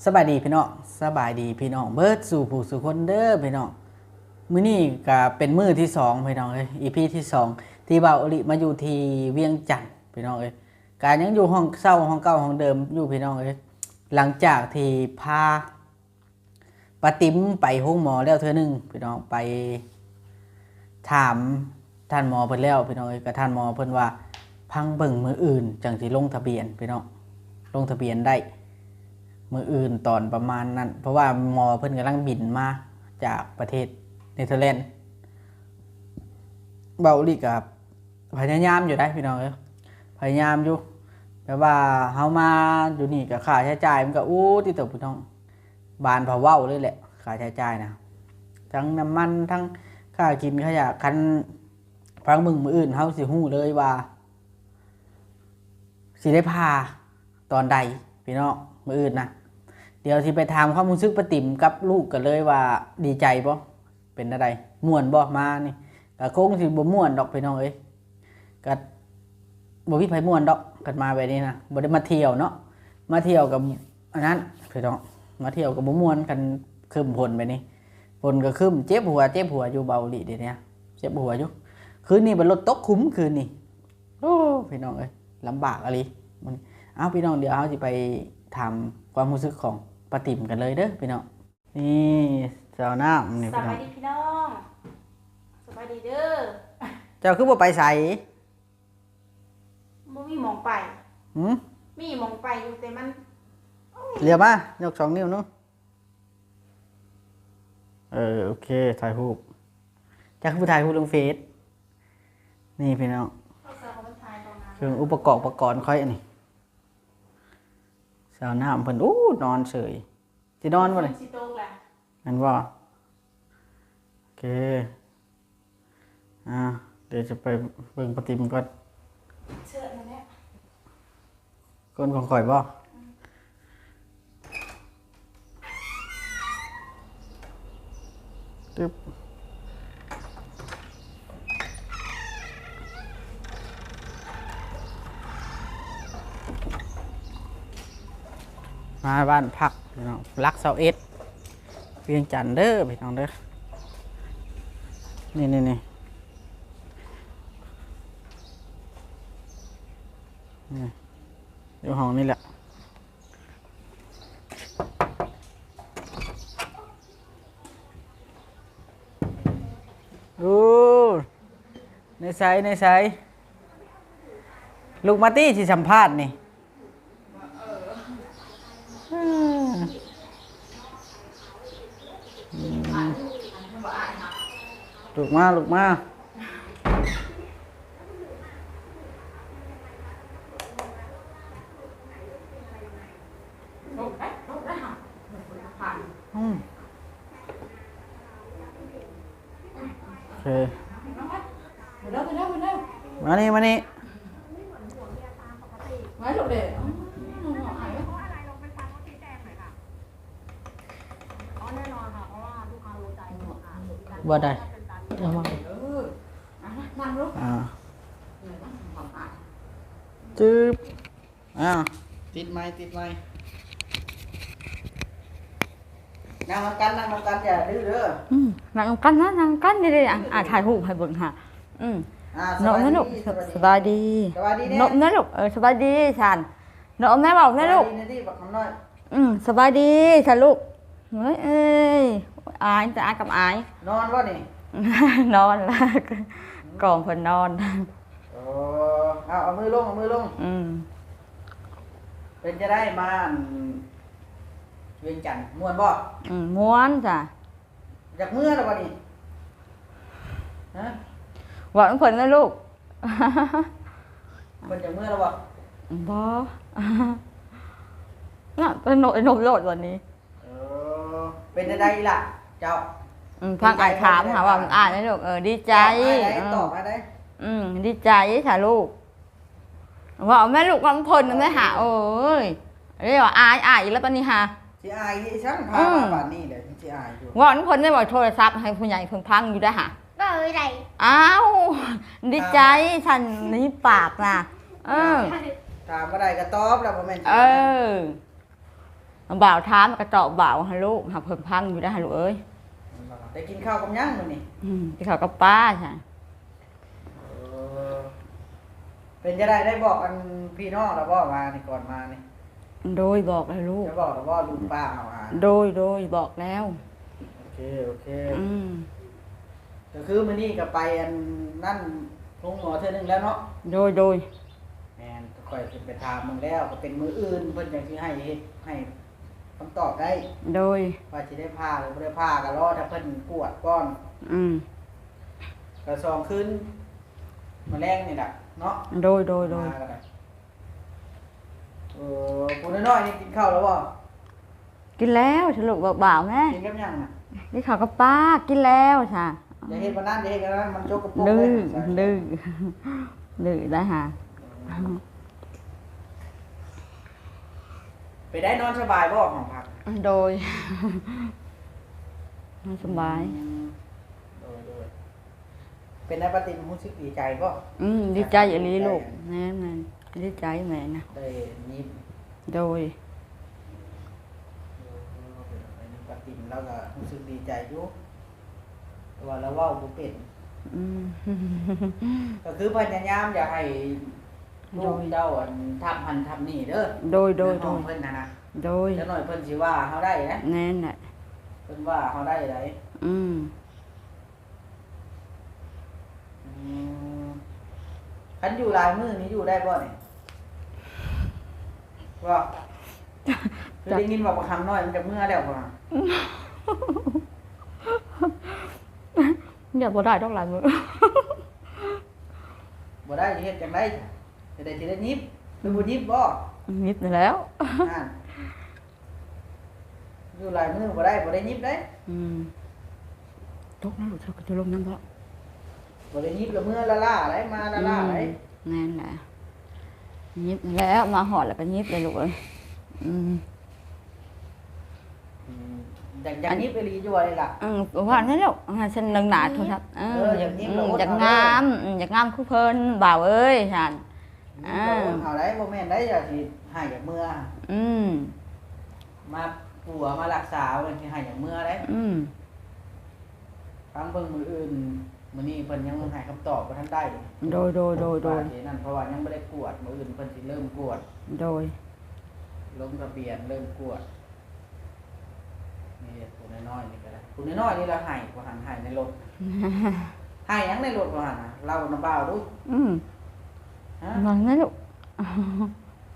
สบายดีพี่น้องสบายดีพี่น้องเบิร์ดสู่ผู้สู่คนเด้อพี่น้องมื้อนี้ก็เป็นมื้อที่สองพี่น้องเอ้ย EP ที่สองที่บ่าวอลิมาอยู่ที่เวียงจันทน์พี่น้องเอ้ยการยังอยู่ห้องเช่าห้องเก่าห้องเดิมอยู่พี่น้องเอ้ยหลังจากที่พาปาติ๋มไปห้องหมอแล้วเทื่อนึงพี่น้องไปถามท่านหมอเพิ่นแล้วพี่น้องเอ้ยก็ท่านหมอเพิ่นว่าพังเบิ่งมื้ออื่นจังสิลงทะเบียนพี่น้องลงทะเบียนได้มืออื่นตอนประมาณนั้นเพราะว่าหมอเพิ่นกำลังบินมาจากประเทศเนเธอร์แลนด์เบาลีกับพยายามอยู่ได้พี่น้องพยายามอยู่แต่ว่าเฮามาอยู่นี่กับค่าใช้จ่ายมันก็ที่ตกพี่น้องบานพอเว้าเลยแหละค่าใช้จ่ายนะทั้งน้ำมันทั้งค่ากินค่ายาคันฟังมึงมืออื่นเฮาสิฮู้เลยว่าสิได้พาตอนใดพี่น้องมืออื่นนะเดี๋ยวที่ไปถามความรู้สึกป้าติ๋มกับลูกกันเลยว่าดีใจบ่เป็นอะไรม่วนบ่มานี่ก็คงสิบ่ม่วนดอกพี่น้องเอ้ยก็บ่มีไผม่วนดอกกันมาแบบนี้นะบ่ได้มาเที่ยวเนาะมาเที่ยวกับอันนั้นพี่น้องมาเที่ยวกับบ่ม่วนกันคึมพลไปนี่พลก็คึมเจ็บหัวอยู่เบาหลีเดี๋ยวนี้เจ็บหัวอยู่คืนนี้เป็นรถตกคุ้มคืนนี้โอ้พี่น้องเอ้ยลำบากอะไรเอาพี่น้องเดี๋ยวเอาสิไปถามความรู้สึกของป้าติ๋มกันเลยเด้อพี่น้องนี่เจ้าน้ำนี่ ส พี่น้อบ าง ยดีพี่น้องสบายดีเด้อ เจ้าคือบ่ไปใส่ บ่มีหมองไป หืม มีหมองไปอยู่แต่มัน เรียบมายก2 นิ้วเนาะโอเคถ่ายรูปเจ้าคือผู้ถ่ายรูปลงเฟซนี่พี่น้อง เขาเสิร์ฟของมันทายตรงนั้น เครื่องอุปกรณ์ค่อยอันนี้เจ้าน้ำเพิ่นนอนเฉยสินอนบ่เลย สิโตกแหละ นั่นว่าโอเคเดี๋ยวจะไปเบิ่งปฏิมก่อน เชิญนั่นแหละ ก้นของข่อยบ่ตึ๊บมาบ้านพักพี่น้องรักเสาเอ็ดเวียงจันทน์เด้อพี่น้องเด้อนี่อยู่ห้องนี่แหละในไซลูกมาตี้ที่สัมภาษณ์นี่ลูกมาโอเคมานี่มาลูกเด็ก บ่ได้เอามานั่งลูก จึ๊บติดไม้นั่งกันอย่าดื้อเด้อ นั่งกันนะนั่งกันนี่เลยถ่ายรูปให้เบิ่งค่ะนมนะลูกสบายดีนมนะลูกสบายดีฉันนมนะบอกนะลูกสบายดีฉันลูกเอ้ยอายจะอายกับอาย นอนบ่นี่ นอนละกองเพิ่นนอนเอามือลงเป็นจะได้มาเวียงจันทน์ม่วนบ่ม้วนจ้ะอยากเมื่อแล้วบ่นี่ฮะ หวานเพิ่นนะลูก เพิ่นอยากเมื่อแล้วบ่ บ่น่ะเป็นนมโลดวันนี้เป็นจะได้ล่ะเจ้าพังอายถามหาว่ามันอ่านนะลูกดีใจตอบมาได้ดีใจค่ะลูกว่าแม่ลูกมันเพิ่นแม่หาโอ้ยเรียกว่าอายแล้วตอนนี้หาสิอายที่ช่างพามาบ้านนี้เดี๋ยวสิอายอยู่ว่าเพิ่นได้บอกโทรศัพท์ให้ผู้ใหญ่เพิ่นพังอยู่ได้หาก็อะไร อ้าวดีใจฉันนี่ปากนะถามบ่ได้ก็ตอบแล้วบ่แม่น บ่าวถามกระเจาะบ่าวฮะลูกหาเพิ่มพังอยู่ได้ฮะลูกเอ้ย ได้กินข้าวกับยังมื้อนี้ ที่เขากับป้าใช่ เป็นจะได้บอกกันพี่น้องแล้วบ่มานี่ก่อนมานี่ โดยบอกเลยลูก จะบอกแล้วบ่ลุงป้าเอามา โดยบอกแล้ว โอเค ก็คือมื้อนี้ก็ไปอันนั่นโรงหมอเทื่อนึงแล้วเนาะ โดย แม่นก็ค่อยขึ้นไปถามมึงแล้วก็เป็นมื้ออื่นเพิ่นจังสิให้เฮ็ดให้คำตอบได้ โดย ว่าสิได้พาหรือบ่ได้พาก็รอถ้าเพิ่นกวดก่อน ก็2คืนมื้อแรงนี่ล่ะเนาะ โดย มาก็ได้ผู้น้อยๆนี่กินข้าวแล้วบ่ กินแล้วฉลุบอกบ่าวแม่ กินกับหยังน่ะ นี่เขากับป้ากินแล้วใช่ อย่าเฮ็ดวันนั้นอย่าเฮ็ดกันนั้นมันจกกระปุก ดื้อ เลย ดื้อได้ฮะ ไปได้นอนสบายบ่ของพัก โดยสบาย โดยเป็นได้ปฏิบัติรู้สึกดีใจบ่ ดีใจอย่างนี้ลูกแม่ดีใจแม่นะ ได้ยิ้ม โดย ปฏิบัติแล้วก็รู้สึกดีใจอยู่แต่ว่าเราเว้าบ่เป็นก็คือพยายามอย่าให้ลูกเจ้าอันทำหันทำนี่เด้อ โดย น้องเพิ่นนะ โดย แล้วหน่อยเพิ่นสิว่าเฮาได้นะ แน่นแหละ เพิ่นว่าเฮาได้ไดคันอยู่หลายมื้อนี้อยู่ได้บ่นี่ว่าคือได้ยินว่าบ่คำน้อยมันจะเมื่อแล้วบ่ อย่าบ่ได้ต้องหลายมือ บ่ได้สิเฮ็ดจังได๋จะได้สิได้ยิบหรือบ่ยิบบ่ นิดแล้ว นั่นอยู่หลายมื้อบ่ได้ยิบเด้ ตกนะลูกเธอก็จะลงน้ำบ่ บ่ได้ยิบแล้วมื้อละล่าอะไรมาละล่าอะไร แน่นแหละยิบแล้วมาหอดแล้วก็ยิบเลยลูกเอ้ย อย่างยิบไปรีอยู่เลยล่ะ ว่านั่นลูกฉันนึงหนาโทรศัพท์อยากงามอยากงามคู่เพิ่นบ่าวเอ้ยฉัน เอาได้บ่แม่นได้อย่าสิให้จากเมื่อมาปัวมารักษาเพิ่นสิให้จากเมื่อได้ฟังเบิ่งมื้ออื่นมื้อนี้เพิ่นยังให้คำตอบบ่ทันได้โดยนั่นเพราะว่ายังบ่ได้กวดมื้ออื่นเพิ่นสิเริ่มกวด โดย ลงทะเบียนเริ่มกวดนี่ผู้น้อยๆนี่ก็ได้ผู้น้อยๆนี่เราให้บ่หันให้ในรถให้ยังในรถบ่หันน่ะเล่าน้ำบ่าวดูฮะ ว่านั่นลูก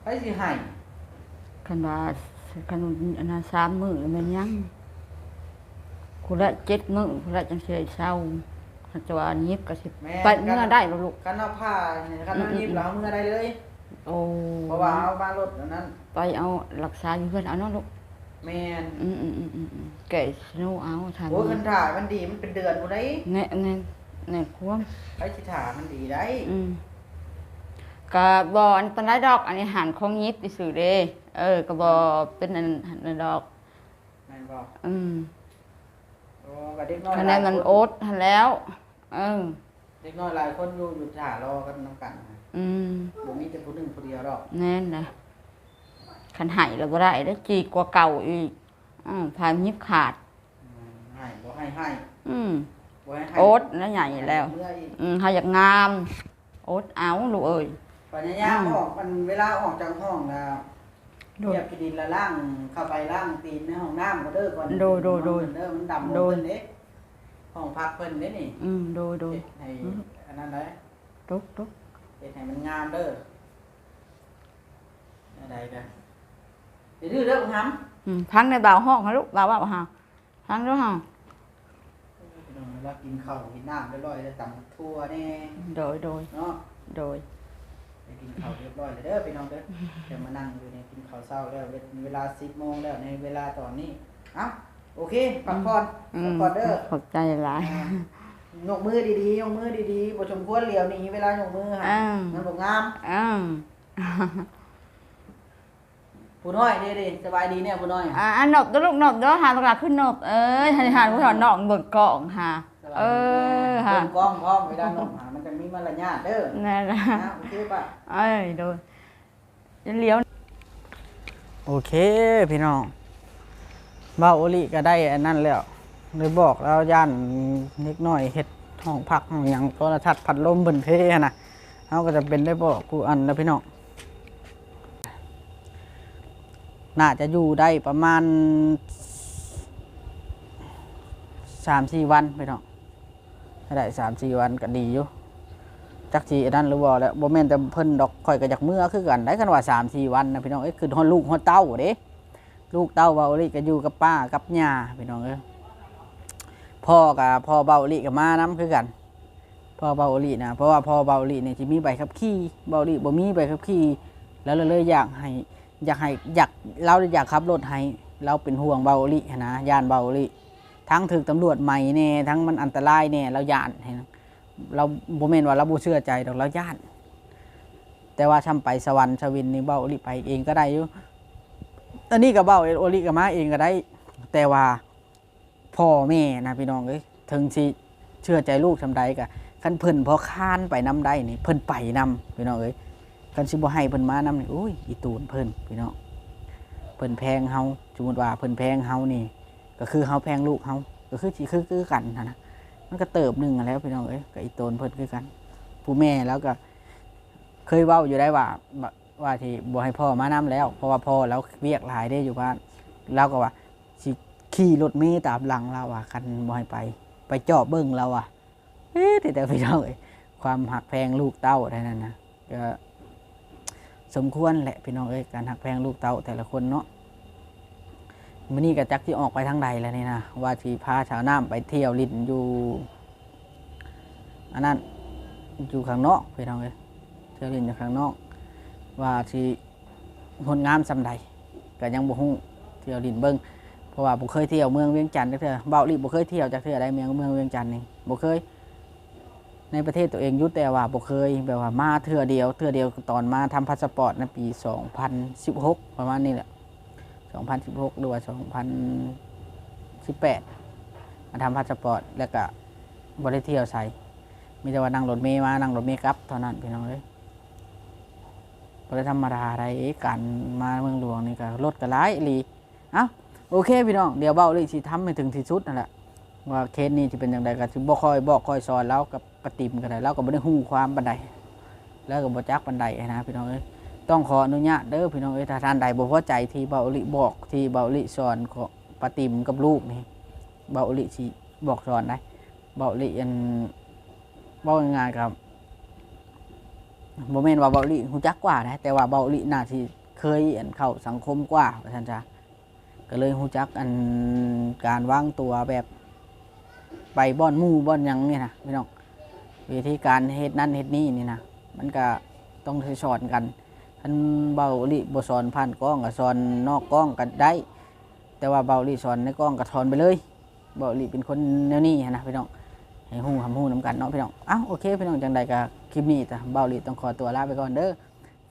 ไปสิให้ คันว่าคันอันนั้น3 มื้อมันยังกูละ7 มื้อกูละจังสิได้เช้าคันจะว่ายิบก็สิไปเมื่อได้ลูก คันเอาผ้าคันเอายิบแล้วเอาเมื่อได้เลย โอ้ เพราะว่าเอามารถอันนั้น ไปเอารักษาอยู่เพิ่นเอาเนาะลูก แม่น แก่สนุเอาทาน โอ้ยคันถ่ามันดีมันเป็นเดือนบ่ได้ แน่ควม ไปสิถ่ามันดีได้ ก็บ่อันปานใดดอกอันนี้หันของยิบซื่อเด้ก็บ่เป็นอันดอก แม่นบ่ โอ้ก็เด็กน้อย คะแนนมันโอ๊ตหันแล้วเด็กน้อยหลายคนอยู่ถ่ารอกันนำกันบ่มีแต่ผู้หนึงผู้เดียวดอก แน่นนะคันให้แล้วบ่ได้ได้จีกว่าเก่าอีกพายยิบขาด ให้บ่ให้บ่ให้ โอ๊ตแล้วใหญ่แล้วเฮาอยากงามโอ๊ตเอาลูกเอ้ย ปัญญาออกมันเวลาออกจากห้องแล้วเรียบไปดินละล่างเข้าไปล่างตีนในห้องน้ำก็เด้อก่อนเด้อมันดำลงเพิ่นเด้ห้องพักเพิ่นเด้นี่โดยให้อันนั้นได้ ตุ๊ก เฮ็ดให้มันงามเด้อได้กันเดี๋ยวเด้อบ่หำพังในบ่าวห้องฮะลูกบ่าวว่าฮะพังด้วยฮะ แล้วกินข้าวกินน้ำเรียบร้อยแล้วตำทั่วแน่ โดย เนาะ โดย ไปกินข้าวเรียบร้อยเลยเด้อพี่น้องเด้อเดี๋ยวมานั่งอยู่ในกินข้าวเช้าแล้วเวลา10 โมงแล้วในเวลาตอนนี้โอเคพักผ่อนเด้อ ขอบใจหลาย ยกมือดีๆยกมือดีๆบ่สมควรเหลียวหนีเวลายกมือมันบ่งามผู้น้อยเด้สบายดีเนี่ยผู้น้อยนบตัวลูกนบเด้อหาตลาดขึ้นนบหาผู้ถอนน้องเบิกกล่องหาหากล้องพร้อมเวลานกมันจะมีมารยาทเด้อนั่นล่ะโอเคป่ะโดยเลี้ยวโอเคพี่น้อง เว้าโอลิก็ได้อันนั้นแล้วเลยบอกแล้วย่านนิดหน่อยเฮ็ดห้องพักห้องหยังโทรทัศน์พัดลมเบิ่นเพน่ะเฮาก็จะเป็นได้บอกกูอันแล้วพี่น้องน่าจะอยู่ได้ประมาณ 3-4 วันพี่น้องให้ได้ 3-4 วันก็ดีอยู่จักสิอันนั้นหรือบ่แล้วบ่แม่นแต่เพิ่นดอกข่อยก็อยากเมื่อคือกันได้คันว่า 3-4 วันนะพี่น้องคือฮอดลูกฮอดเต้าเด้ลูกเต้าเบาอีหลีก็อยู่กับป้ากับย่าพี่น้องพ่อเบาอีหลีก็มานำคือกันพ่อเบาอีหลีนะเพราะว่าพ่อเบาอีหลีนี่สิมีใบขับขี่เบาอีหลีบ่มีใบขับขี่แล้วเลยอยากเราอยากขับรถให้เราเป็นห่วงเบาอีหลีนะย่านเบาอีหลีทั้งถูกตำรวจใหม่แน่ทั้งมันอันตรายแน่เราย่านเราบ่แม่นว่าเราบ่เชื่อใจดอกเราย่านแต่ว่าทำไปสวรรค์ชวินนี่เบาอีหลีไปเองก็ได้อยู่อันนี้ก็เบาโอลิก็มาเองก็ได้แต่ว่าพ่อแม่นะพี่น้องถึงสิเชื่อใจลูกทำใดก็คันเพิ่นพอค้านไปนำได้นี่เพิ่นไปนำพี่น้องคันสิบ่ให้เพิ่นมานำนี่โอ้ยอีตูนเพิ่นพี่น้องเพิ่นแพงเฮาสมมุติว่าเพิ่นแพงเฮานี่ก็คือเฮาแพงลูกเฮาก็คือสิคือกันนะมันก็เติบนึงแล้วพี่น้องก็อีตูนเพิ่นคือกันผู้แม่แล้วก็เคยเว้าอยู่ได้ว่าที่บ่ให้พ่อมานำแล้วเพราะว่าพ่อแล้วเวียกหลายได้อยู่บ้านแล้วก็ว่าสิขี่รถเมล์ตามหลังเราคันบ่ให้ไปเจาะเบิ่งเราแต่พี่น้องความหักแพงลูกเต้าได้นั่นนะก็สมควรแหละพี่น้องการหักแพงลูกเต้าแต่ละคนเนาะมื้อนี้ก็จักที่ออกไปทางใดแล้วนี่นะว่าที่พาชาวน้ำไปเที่ยวลิ้นอยู่อันนั้นอยู่ข้างนอกพี่น้องเที่ยวลิ้นอยู่ข้างนอกว่าที่งดงามซำใดก็ยังบ่ฮู้เที่ยวดินเบิ่งเพราะว่าบ่เคยเที่ยวเมืองเวียงจันทน์จักเทื่อเบาอีหลีบ่เคยเที่ยวจักเทื่อใดเมืองเวียงจันทน์นี่บ่เคยในประเทศตัวเองอยู่แต่ว่าบ่เคยแบบว่ามาเทื่อเดียวตอนมาทำพาสปอร์ตในปี2016ประมาณนี้แหละ2016หรือว่า2018มาทำพาสปอร์ตแล้วก็บ่ได้เที่ยวไสมีแต่ว่านั่งรถเมล์มานั่งรถเมล์กลับเท่านั้นพี่น้องบ่ได้ธรรมดาอะไรการมาเมืองหลวงนี่ก็รถก็หลายอีหลีโอเคพี่น้องเดี๋ยวเบ้าเลยสิทำให้ถึงที่สุดนั่นแหละว่าเคสนี้จะเป็นอย่างไรก็สิบ่ค่อยบอกค่อยสอนแล้วกับปฏิมก็ได้แล้วก็บ่ได้ฮู้ความปานใดแล้วก็บ่จักปานใดนะพี่น้องต้องขออนุญาตเด้อพี่น้องถ้าท่านใดบ่พอใจที่เบ้าลิบอกที่เบ้าลิสอนของปฏิมกับลูกนี่เบ้าลิสิบอกสอนได้เบ้าลิเว้าง่ายๆครับบ่แม่นว่าเบาหลีฮู้จักกว่านะแต่ว่าเบาหลีน่าสิเคยเข้าสังคมกว่าว่าซั่นจ้ะก็เลยฮู้จักการวางตัวแบบไปบ่อนหมู่บ่อนหยังนี่นะพี่น้องวิธีการเฮ็ดนั่นเฮ็ดนี่นี่นะมันก็ต้องสอนกันท่านเบาหลีบ่สอนผ่านกล้องก็สอนนอกกล้องก็ได้แต่ว่าเบาหลีสอนในกล้องก็สอนไปเลยเบาหลีเป็นคนแนวนี้นะพี่น้องให้ฮู้น้ำกันเนาะพี่น้องโอเคพี่น้องจังใดก็คลิปนี้แต่เบาหลีต้องขอตัวลาไปก่อนเด้อ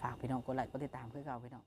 ฝากพี่น้องกดไลค์กดติดตามเพื่อเก่าพี่น้อง